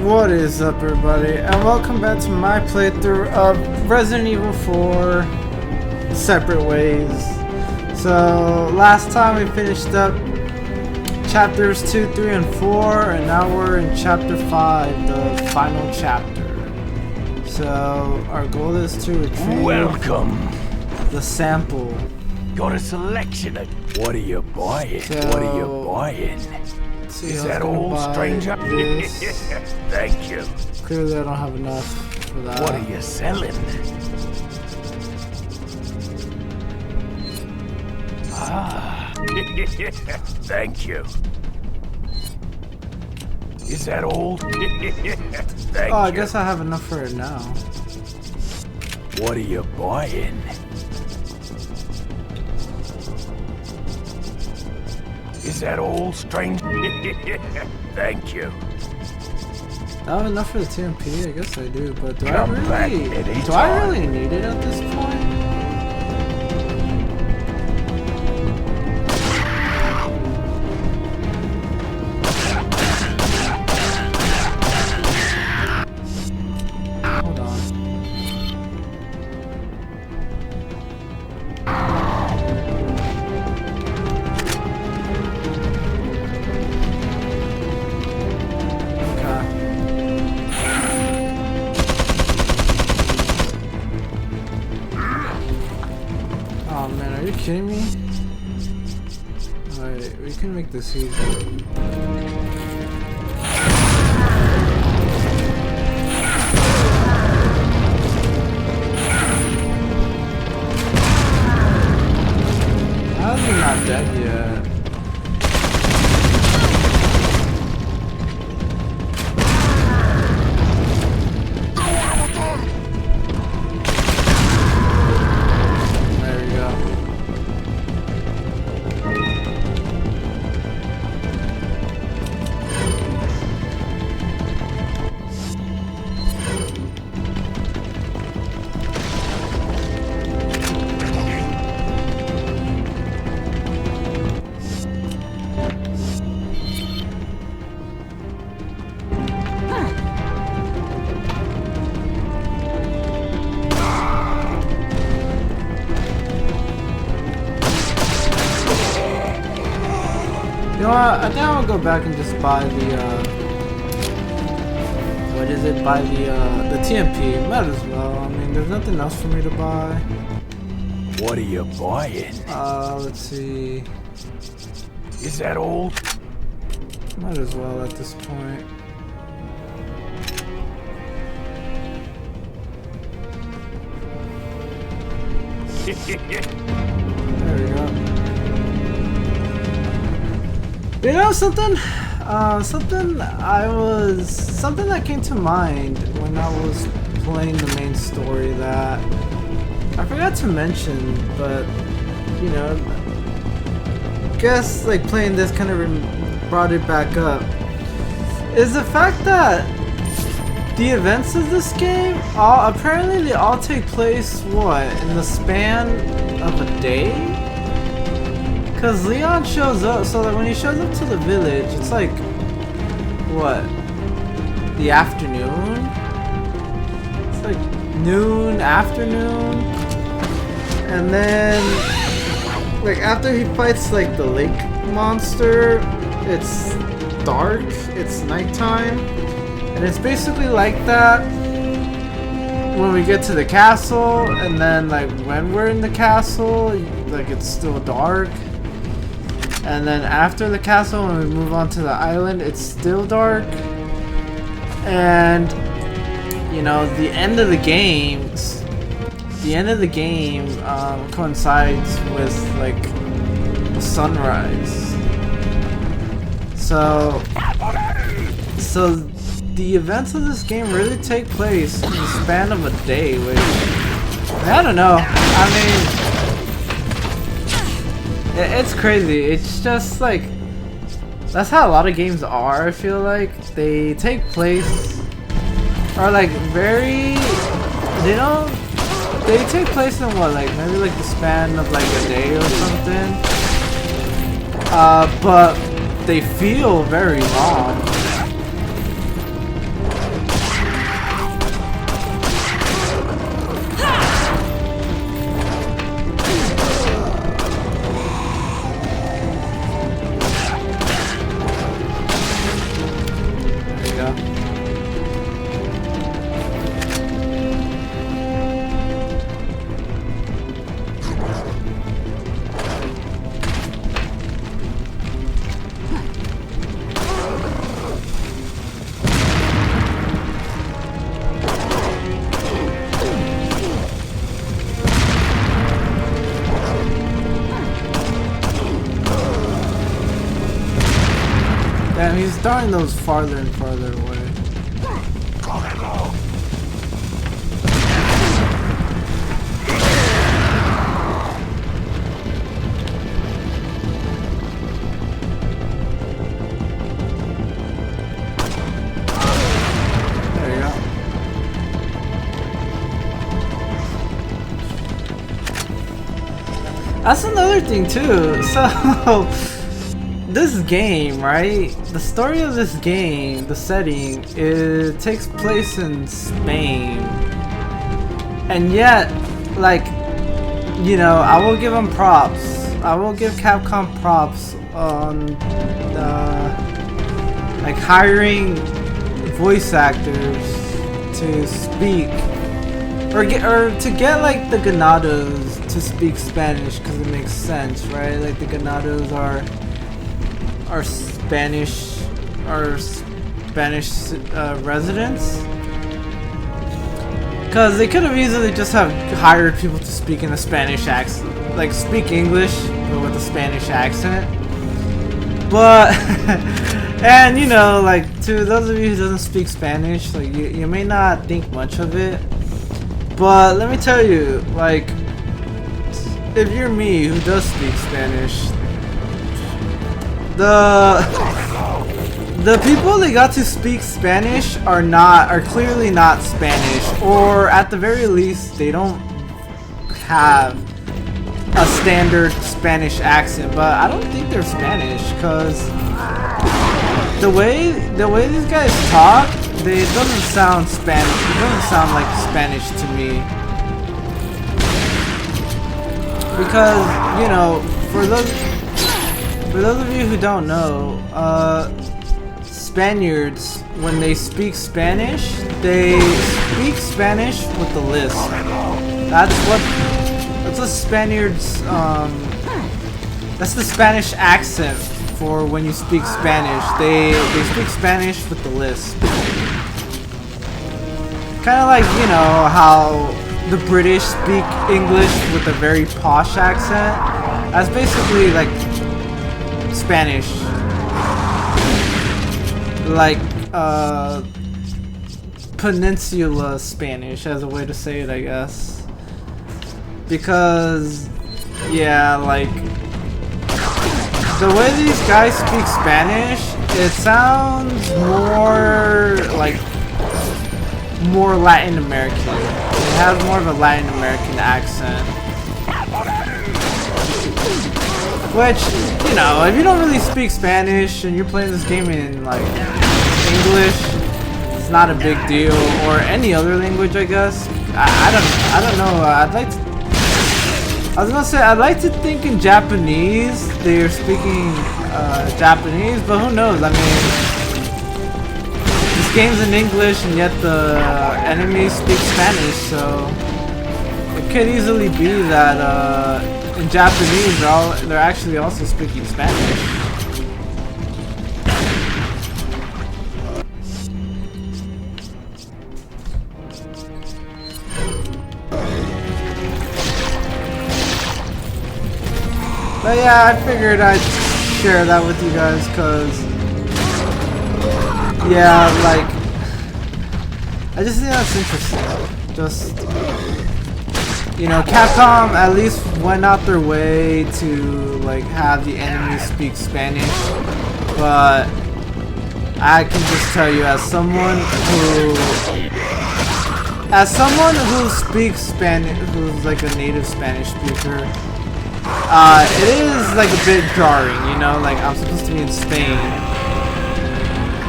What is up, everybody, and welcome back to my playthrough of Resident Evil 4 Separate Ways. So last time we finished up chapters 2, 3, and 4, and now we're in chapter 5, the final chapter. So our goal is to retrieve the sample. Got a selection of what are you buying? What are you buying? Is that all, stranger? Thank you. Clearly I don't have enough for that. What are you selling? Ah, thank you. Is that all? Thank I guess I have enough for it now. What are you buying? Is that all, strange? Thank you. I have enough for the TMP, I guess I do, but do I really need it at this point? Hold on. Oh man, are you kidding me? Alright, we can make this easy. How is he not dead yet? You know what? I think I'll go back and just buy the what is it? Buy the TMP. Might as well. I mean, there's nothing else for me to buy. What are you buying? Let's see. Is that all? Might as well at this point. There we go. You know something? Something that came to mind when I was playing the main story that I forgot to mention, but you know, guess like playing this kind of brought it back up, is the fact that the events of this game apparently they all take place in the span of a day? Cause Leon shows up, so that when he shows up to the village, it's like, what? The afternoon? It's like noon, afternoon? And then, like after he fights like the lake monster, it's dark, it's nighttime. And it's basically like that when we get to the castle, and then like when we're in the castle, like it's still dark. And then after the castle, when we move on to the island, it's still dark. And you know, the end of the game coincides with like the sunrise. So the events of this game really take place in the span of a day, which I don't know. I mean, it's crazy. It's just like that's how a lot of games are. I feel like they take place, or like they take place in what, like maybe like the span of like a day or something. But they feel very long. drawing those farther and farther away. There you go. That's another thing too. So this game, right? The story of this game, the setting, it takes place in Spain. And yet, like, you know, I will give them props. I will give Capcom props on like hiring voice actors to speak or to get like the ganados to speak Spanish, because it makes sense, right? Like the ganados are Spanish residents, because they could have easily just have hired people to speak in a Spanish accent, like speak English but with a Spanish accent. But and you know, like, to those of you who doesn't speak Spanish, like you may not think much of it, but let me tell you, like, if you're me who does speak Spanish, the people that got to speak Spanish are clearly not Spanish, or at the very least they don't have a standard Spanish accent. But I don't think they're Spanish, because the way these guys talk, it doesn't sound Spanish. It doesn't sound like Spanish to me. Because, you know, for those of you who don't know, Spaniards, when they speak Spanish, they speak Spanish with the lisp. That's what Spaniards, that's the Spanish accent for when you speak Spanish. They speak Spanish with the lisp. Kind of like, you know, how the British speak English with a very posh accent. That's basically like Spanish, like Peninsula Spanish, as a way to say it, I guess. Because, yeah, like, the way these guys speak Spanish, it sounds more Latin American. It has more of a Latin American accent. Which, you know, if you don't really speak Spanish and you're playing this game in, like, English, it's not a big deal. Or any other language, I guess. I don't know. I'd like to think in Japanese they're speaking Japanese, but who knows? I mean, this game's in English and yet the enemies speak Spanish, so it could easily be that in Japanese they're actually also speaking Spanish. But yeah, I figured I'd share that with you guys, cause yeah, like, I just think that's interesting. Just, you know, Capcom at least went out their way to, like, have the enemies speak Spanish. But I can just tell you, as someone who speaks Spanish, who's like a native Spanish speaker, it is like a bit jarring, you know, like I'm supposed to be in Spain.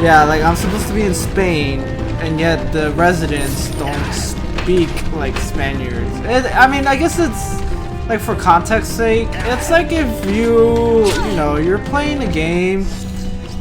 Yeah, like I'm supposed to be in Spain, and yet the residents don't speak like Spaniards. I mean, I guess it's like, for context's sake, it's like if you know, you're playing a game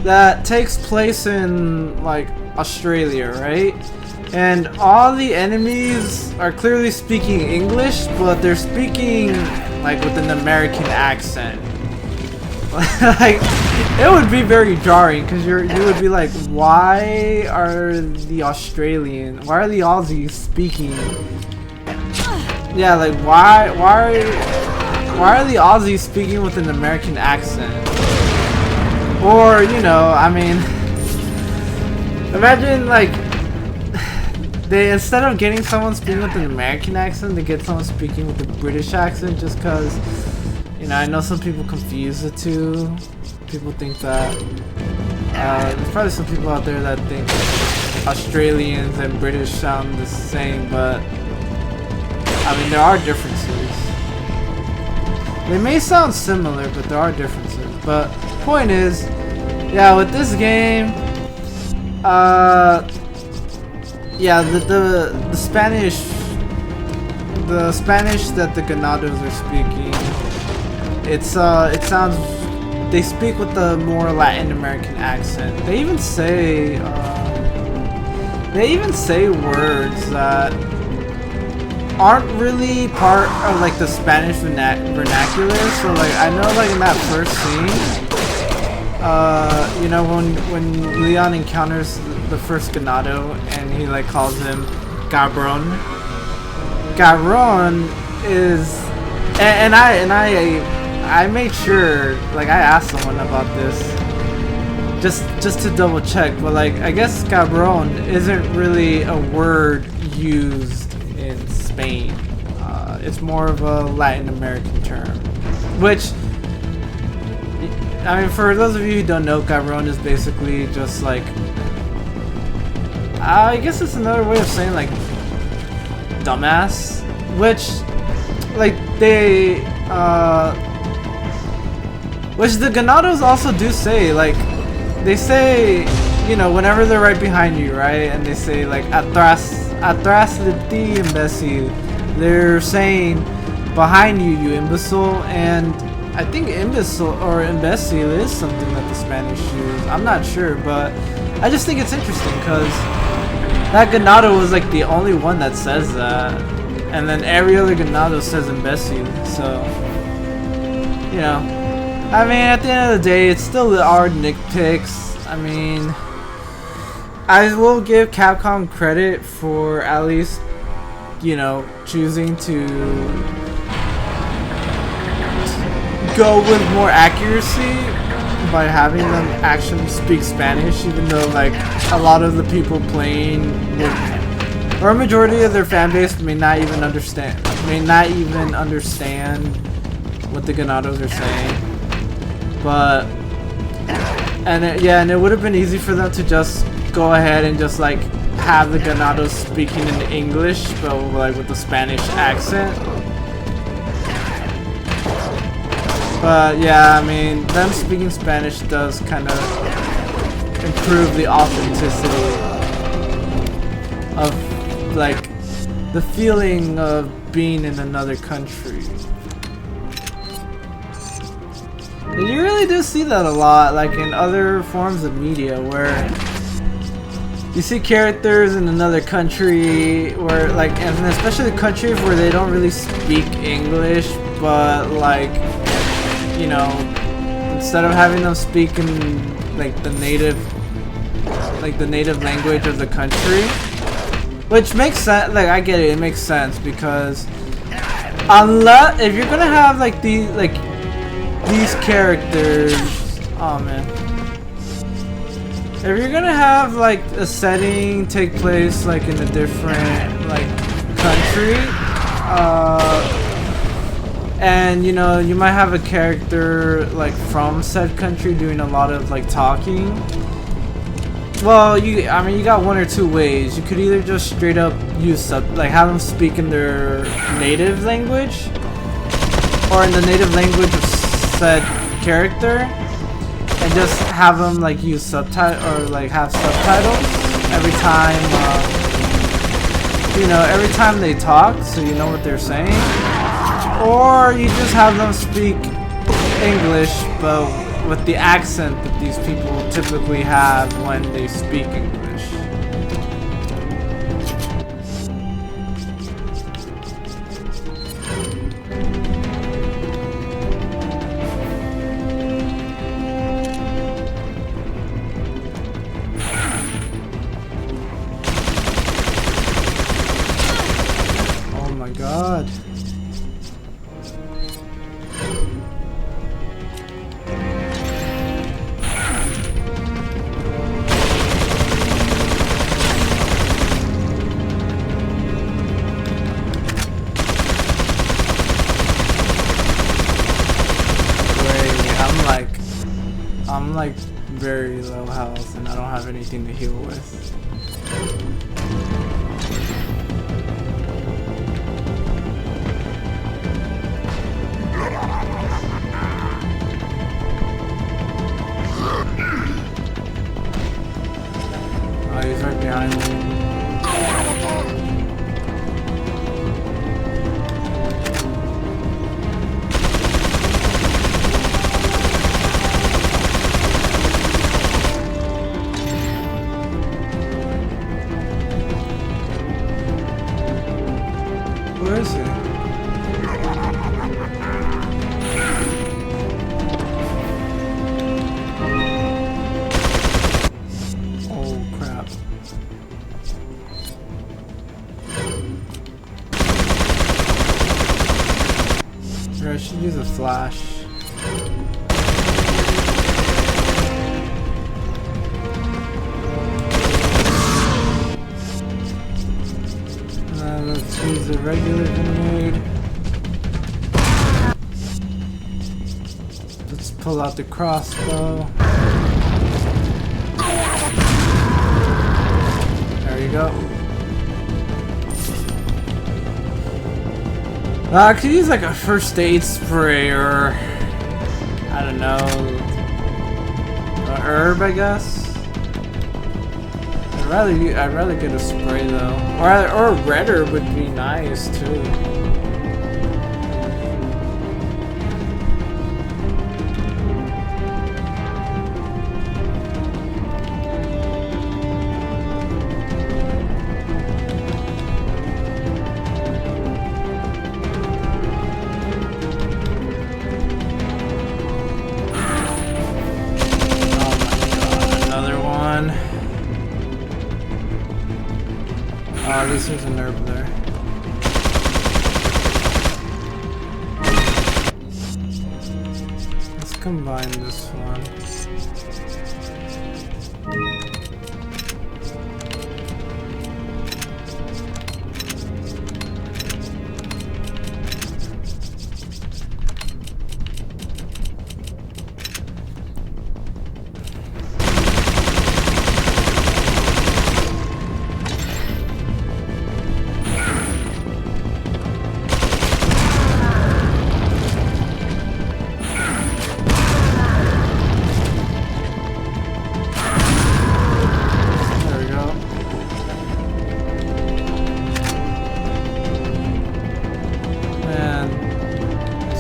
that takes place in like Australia, right? And all the enemies are clearly speaking English, but they're speaking like with an American accent. Like, it would be very jarring, because you would be like, why are the Aussies speaking? Yeah, like, why are the Aussies speaking with an American accent? Or, you know, I mean, Imagine like they instead of getting someone speaking with an American accent, they get someone speaking with a British accent just because, you know, I know some people confuse the two. People think that there's probably some people out there that think Australians and British sound the same, but I mean there are differences. They may sound similar, but there are differences. But point is, yeah, with this game, yeah, the Spanish that the Ganados are speaking, it sounds, they speak with the more Latin American accent. They even say words that aren't really part of like the Spanish vernacular. So like I know like in that first scene, you know, when Leon encounters the first Ganado and he like calls him Cabron. Cabron is, and I made sure, like I asked someone about this just to double check, but like I guess Cabron isn't really a word used in Spain. It's more of a Latin American term, which, I mean, for those of you who don't know, Cabron is basically just like, I guess it's another way of saying like dumbass, which like which the Ganados also do say. Like they say, you know, whenever they're right behind you, right, and they say like atrás de ti, imbécil, they're saying behind you, you imbecile. And I think imbecile or imbecile is something that the Spanish use. I'm not sure, but I just think it's interesting because that Ganado was like the only one that says that, and then every other Ganado says imbecile. So, you know, I mean, at the end of the day, it's still our nitpicks. I mean, I will give Capcom credit for at least, you know, choosing to go with more accuracy by having them actually speak Spanish, even though like a lot of the people playing or a majority of their fan base may not even understand what the Ganados are saying. But and it would have been easy for them to just go ahead and just like have the Ganados speaking in English, but like with the Spanish accent. But yeah, I mean, them speaking Spanish does kind of improve the authenticity of like the feeling of being in another country. And you really do see that a lot, like in other forms of media, where you see characters in another country where like, and especially countries where they don't really speak English, but like, you know, instead of having them speak in like the native language of the country, which makes sense. Like I get it, it makes sense, because unless if you're gonna have like these characters, oh man, if you're gonna have like a setting take place like in a different like country, and you know, you might have a character like from said country doing a lot of like talking. Well, I mean, you got one or two ways. You could either just straight up use like have them speak in their native language, or in the native language of said character, and just have them like use subtitles or like have subtitles every time. You know, every time they talk, so you know what they're saying. Or you just have them speak English, but with the accent that these people typically have when they speak English. Oh my god. like very low health and I don't have anything to heal with. Oh, he's right behind me. Where is he? Oh crap. Here, I should use a flash. Let's use a regular grenade. Let's pull out the crossbow. There you go. I could use like a first aid spray or I don't know, a herb, I guess. I'd rather get a spray though, or a red herb would be nice too. Oh, at least there's an herb there. Let's combine this one.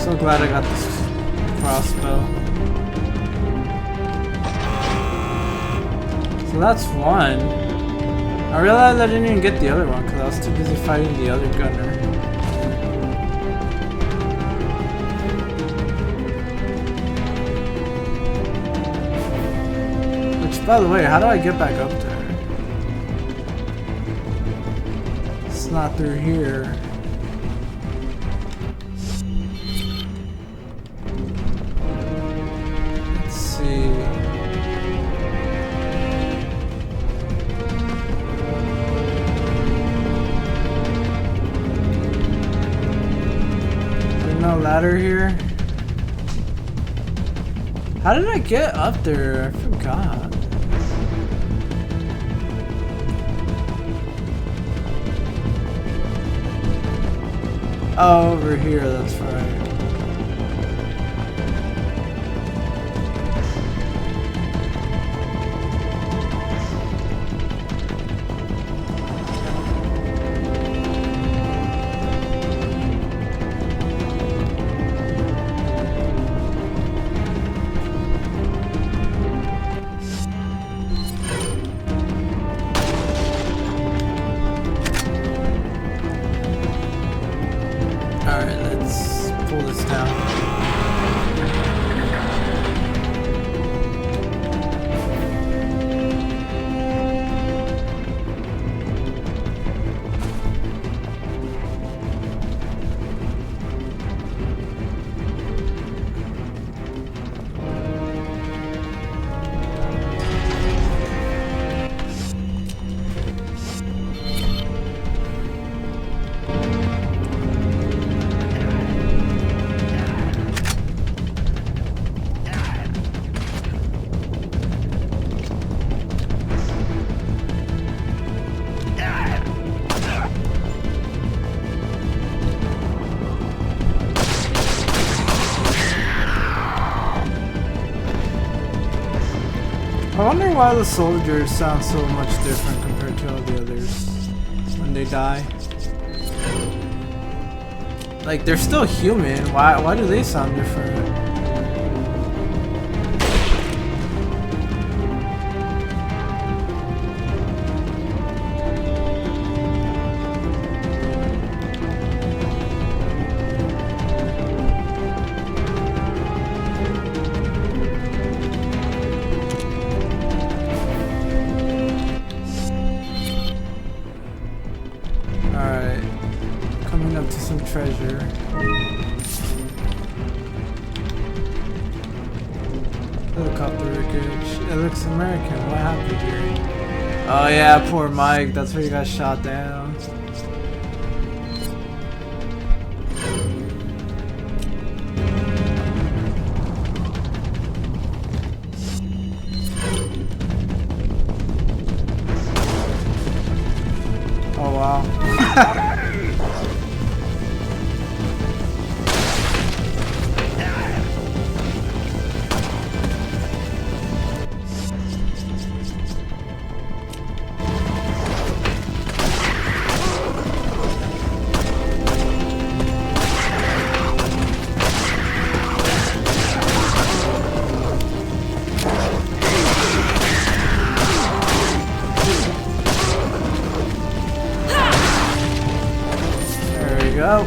So glad I got this crossbow. So that's one. I realized I didn't even get the other one because I was too busy fighting the other gunner. Which, by the way, how do I get back up there? It's not through here. No ladder here. How did I get up there? I forgot. Oh, over here, that's right. Alright, let's why the soldiers sound so much different compared to all the others when they die. Like, they're still human. Why do they sound different? Treasure. Helicopter wreckage. It looks American. What happened here? Oh yeah, poor Mike. That's where he got shot down. Oh wow. Go.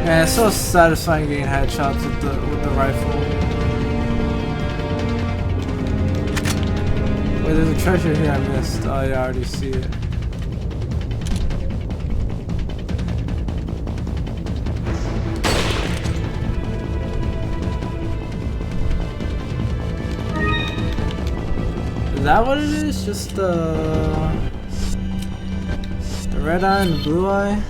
Man, it's so satisfying getting headshots with the rifle. Wait, there's a treasure here I missed. Oh yeah, I already see it. Is that what it is? Just the red eye and the blue eye?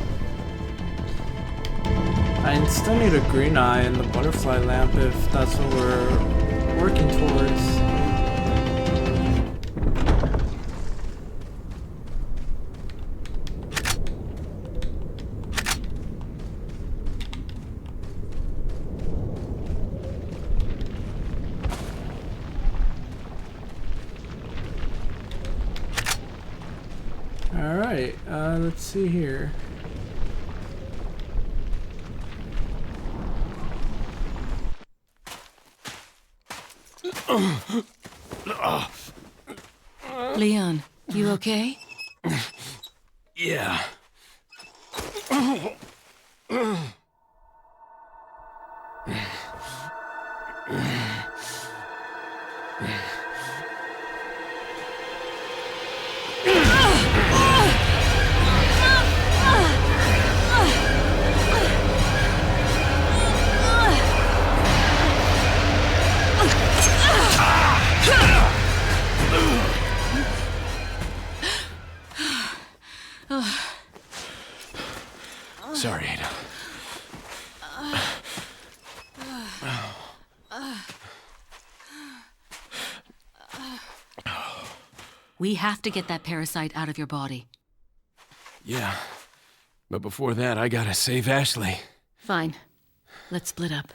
I still need a green eye and the butterfly lamp if that's what we're working towards. Alright, let's see here. Leon, you okay? Yeah. Sorry, Ada. We have to get that parasite out of your body. Yeah. But before that, I gotta save Ashley. Fine. Let's split up.